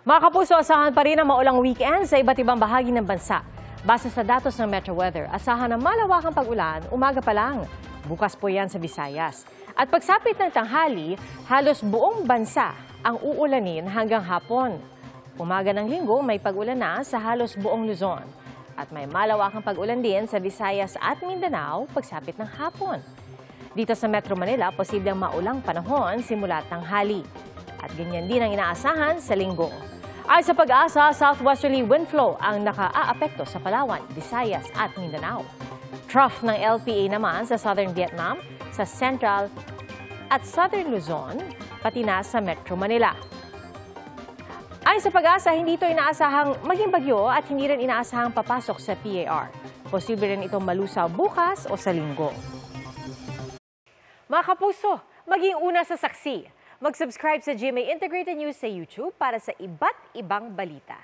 Mga kapuso, asahan pa rin ang maulang weekend sa iba't ibang bahagi ng bansa. Base sa datos ng Metro Weather, asahan ng malawakang pag-ulan umaga pa lang. Bukas po yan sa Visayas. At pagsapit ng tanghali, halos buong bansa ang uulanin hanggang hapon. Umaga ng linggo, may pag-ulan na sa halos buong Luzon. At may malawakang pag-ulan din sa Visayas at Mindanao pagsapit ng hapon. Dito sa Metro Manila, posibleng maulang panahon simula tanghali. At ganyan din ang inaasahan sa linggo. Ay sa Pag-asa, southwesterly wind flow ang naka-aapekto sa Palawan, Visayas at Mindanao. Trough ng LPA naman sa southern Vietnam, sa central at southern Luzon, pati na sa Metro Manila. Ay sa Pag-asa, hindi ito inaasahang maging bagyo at hindi rin inaasahang papasok sa PAR. Posible rin itong malusaw bukas o sa linggo. Mga kapuso, maging una sa saksi. Mag-subscribe sa GMA Integrated News sa YouTube para sa iba't ibang balita.